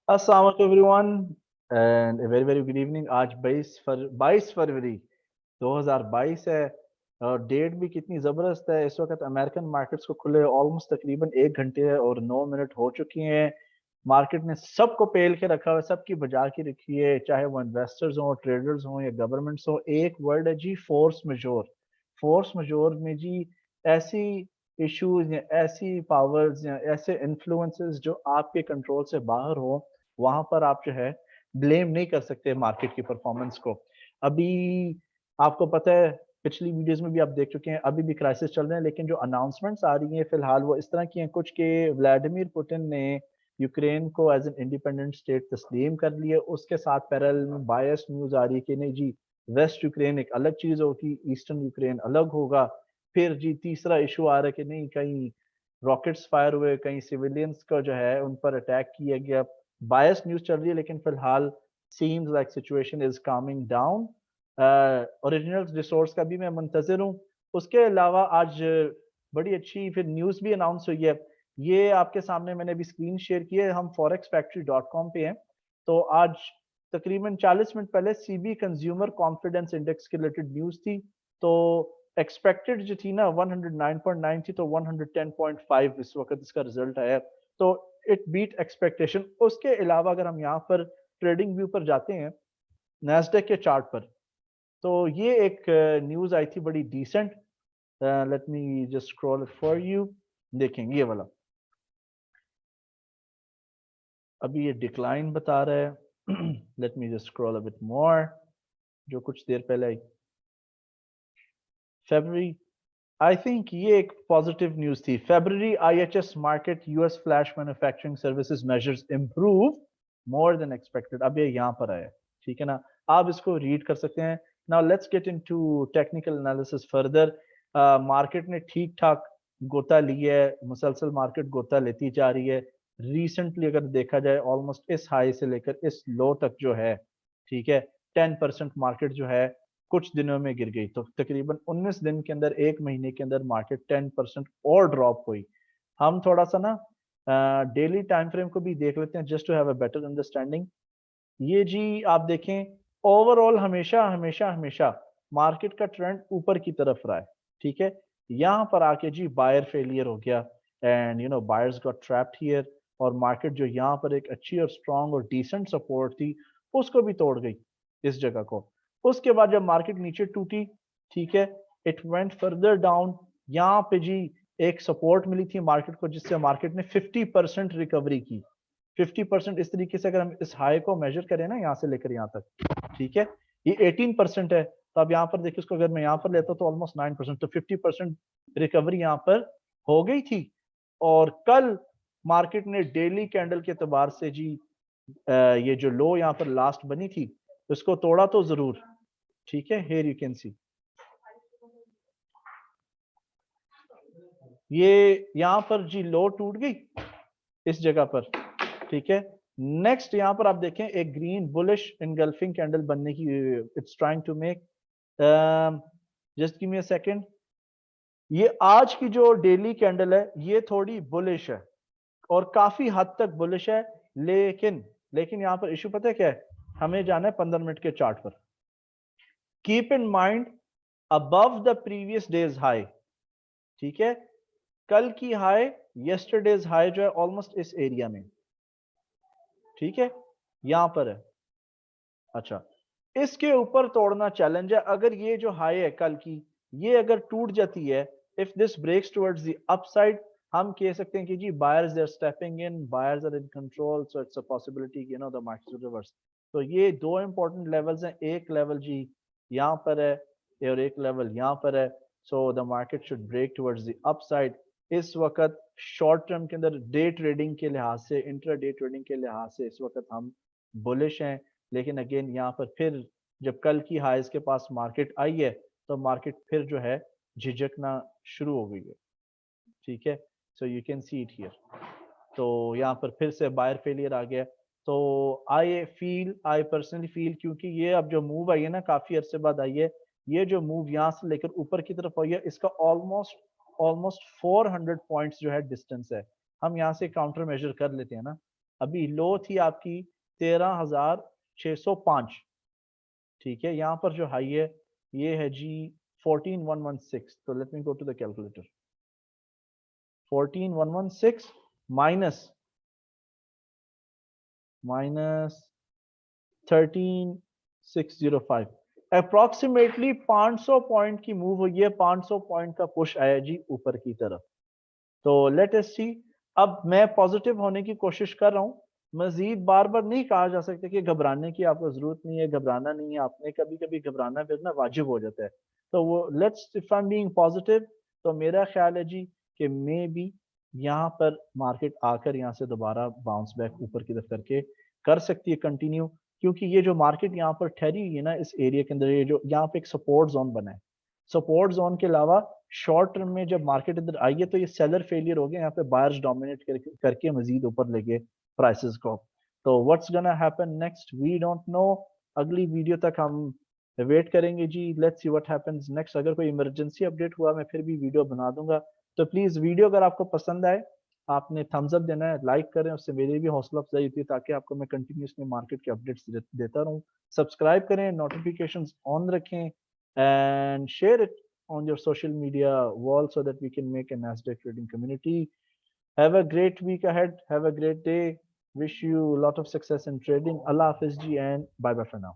अस्सलाम वालेकुम everyone and very very good evening. आज 22 फरवरी 2022 है और डेट भी कितनी ज़बरदस्त है। इस वक्त अमेरिकन मार्केट्स को खुले ऑलमोस्ट तकरीबन 1 घंटे और 9 मिनट हो चुकी हैं। मार्केट ने सबको पेल के रखा हुआ है, सबकी बजा के रखी है, चाहे वो इन्वेस्टर्स हों, ट्रेडर्स हों या गवर्नमेंट्स हों। एक वर्ड है जी, फोर्स मजोर। फोर्स मजोर में जी ऐसी इश्यूज या ऐसी पावर्स या ऐसे इन्फ्लुएंसेस जो आपके कंट्रोल से बाहर हो, वहां पर आप जो है ब्लेम नहीं कर सकते मार्केट की परफॉर्मेंस को। अभी आपको पता है, पिछली वीडियोस में भी आप देख चुके हैं, अभी भी क्राइसिस चल रहे हैं, लेकिन जो अनाउंसमेंट्स आ रही हैं फिलहाल वो इस तरह की हैं कुछ के व्लादिमीर पुतिन ने यूक्रेन को एज एन इंडिपेंडेंट स्टेट तस्लीम कर लिया। उसके साथ पैरेलल में बायस न्यूज आ रही है कि नहीं जी, वेस्ट यूक्रेन एक अलग चीज होगी, ईस्टर्न यूक्रेन अलग होगा। फिर जी तीसरा इशू आ रहा है कि नहीं, कहीं रॉकेट्स फायर हुए, कहीं सिविलियंस का जो है उन पर अटैक किया गया। बायस न्यूज चल रही है, लेकिन फिलहाल seems like situation is Kameng down. Original resource का भी मैं मुंतजिर हूँ। उसके अलावा आज बड़ी अच्छी फिर न्यूज भी अनाउंस हुई है। ये आपके सामने मैंने अभी स्क्रीन शेयर की है। हम forexfactory.com पे हैं। तो आज तकरीबन 40 मिनट पहले सीबी कंज्यूमर कॉन्फिडेंस इंडेक्स के रिलेटेड न्यूज थी। तो एक्सपेक्टेड जो थी ना 109.9 थी, तो 110.5 इस वक्त इसका रिजल्ट आया। तो इट बीट एक्सपेक्टेशन। उसके अलावा अगर हम यहाँ पर ट्रेडिंग व्यू पर जाते हैं, नैस्डैक के चार्ट पर, तो ये एक न्यूज आई थी बड़ी decent. Let me just scroll it for you. देखेंगे ये वाला, अभी ये डिक्लाइन बता रहा है। Let me just scroll a bit more. जो कुछ देर पहले आई, फरवरी, आई थिंक ये एक पॉजिटिव न्यूज थी। फरवरी IHS market US flash manufacturing services measures improve more than expected. अब ये यहाँ पर आया, ठीक है ना। आप इसको रीड कर सकते हैं। Now let's get into technical analysis further. Market ने ठीक ठाक गोता लिया है, मुसलसल मार्केट गोता लेती जा रही है। रिसेंटली अगर देखा जाए ऑलमोस्ट इस हाई से लेकर इस लो तक जो है, ठीक है, 10% मार्केट जो है कुछ दिनों में गिर गई। तो तकरीबन 19 दिन के अंदर, एक महीने के अंदर मार्केट 10% और ड्रॉप हुई। हम थोड़ा सा ना डेली टाइम फ्रेम को भी देख लेते हैं just to have a better understanding. ये जी आप देखें, ओवरऑल हमेशा हमेशा हमेशा मार्केट का ट्रेंड ऊपर की तरफ रहा है, ठीक है। यहाँ पर आके जी बायर फेलियर हो गया and buyers got trapped here. और मार्केट जो यहाँ पर एक अच्छी और स्ट्रांग और डिसेंट सपोर्ट थी, उसको भी तोड़ गई इस जगह को। उसके बाद जब मार्केट नीचे टूटी, ठीक है, इट वेंट फर्दर डाउन। यहाँ पे जी एक सपोर्ट मिली थी मार्केट को, जिससे मार्केट ने 50% रिकवरी की। 50% इस तरीके से अगर हम इस हाई को मेजर करें ना, यहाँ से लेकर यहाँ तक, ठीक है, ये 18% है। तो अब यहाँ पर देखिए, इसको अगर मैं यहाँ पर लेता हूँ तो ऑलमोस्ट 9%, तो 50% रिकवरी यहाँ पर हो गई थी। और कल मार्केट ने डेली कैंडल के एतबार से जी ये जो लो यहाँ पर लास्ट बनी थी, उसको तोड़ा तो जरूर, ठीक है। हेयर यू कैन सी ये यहाँ पर जी लो टूट गई इस जगह पर, ठीक है। नेक्स्ट यहाँ पर आप देखें एक ग्रीन बुलिश इनगल्फिंग कैंडल बनने की it's trying to make. Just give me a second. ये आज की जो डेली कैंडल है ये थोड़ी बुलिश है और काफी हद तक बुलिश है। लेकिन लेकिन यहाँ पर इशू पता है क्या है? हमें जाना है 15 मिनट के चार्ट पर। Keep in mind, above the previous days high, ठीक है। कल की हाई, यस्टरडेज हाई जो है ऑलमोस्ट इस एरिया में, ठीक है, यहां पर है। अच्छा, इसके ऊपर तोड़ना चैलेंज है। अगर ये जो हाई है कल की, ये अगर टूट जाती है, if this breaks towards the upside, हम कह सकते हैं कि जी buyers they are stepping in, buyers are in control, so it's a possibility the market reverse. तो ये दो इंपॉर्टेंट लेवल्स हैं। एक लेवल जी यहाँ पर है और एक लेवल यहाँ पर है। So the market should break towards the upside. इस वक्त शॉर्ट टर्म के अंदर डे ट्रेडिंग के लिहाज से, इंट्रा डे ट्रेडिंग के लिहाज से इस वक्त हम बुलिश हैं। लेकिन अगेन यहाँ पर फिर जब कल की हाइज के पास मार्केट आई है, तो मार्केट फिर जो है झिझकना शुरू हो गई है, ठीक है। So you can see it here. तो यहाँ पर फिर से बायर फेलियर आ गया। तो आई पर्सनली फील, क्योंकि ये अब जो मूव आई है ना, काफी अरसे बाद आई है, ये जो मूव यहाँ से लेकर ऊपर की तरफ आई है, इसका ऑलमोस्ट ऑलमोस्ट 400 पॉइंट्स जो है डिस्टेंस है। हम यहाँ से काउंटर मेजर कर लेते हैं ना, अभी लो थी आपकी 13,605, ठीक है। यहाँ पर जो हाई है ये है जी 14,116। तो let me go to the calculator. 14,116 minus 13,605, approximately 500 point की मूव हुई है, 500 पॉइंट का पुश आया जी ऊपर की तरफ। तो लेट अस सी। अब मैं पॉजिटिव होने की कोशिश कर रहा हूँ। मजीद बार बार नहीं कहा जा सकता कि घबराने की आपको जरूरत नहीं है, घबराना नहीं है आपने, कभी कभी घबराना फिर ना वाजिब हो जाता है। तो वो let's if I am being positive, तो मेरा ख्याल है जी कि मे बी यहाँ पर मार्केट आकर यहाँ से दोबारा बाउंस बैक ऊपर की तरफ करके कर सकती है कंटिन्यू, क्योंकि ये जो मार्केट यहाँ पर ठहरी हुई है ना इस एरिया के अंदर, ये जो यहाँ पे एक सपोर्ट जोन बना है, सपोर्ट जोन के अलावा शॉर्ट टर्म में जब मार्केट इधर आई है तो ये सेलर फेलियर हो गया, यहाँ पे बायर्स डोमिनेट करके मजीद ऊपर लेके प्राइसेस को। तो what's gonna happen next we don't know. अगली वीडियो तक हम वेट करेंगे जी। Let's see what happens next. अगर कोई इमरजेंसी अपडेट हुआ मैं फिर भी वीडियो बना दूंगा। तो प्लीज वीडियो अगर आपको पसंद आए आपने थम्स अप देना है, लाइक करें, उससे मेरी भी हौसला अफजाई होती है ताकि आपको मैं कंटिन्यूसली मार्केट के अपडेट्स देता रहूं। सब्सक्राइब करें, नोटिफिकेशंस ऑन रखें and share it on your social media wall so that we can make a Nasdaq trading community. Have a great week ahead. Have a great day. Wish you a lot of success in trading. Allah Hafiz ji and bye bye for now.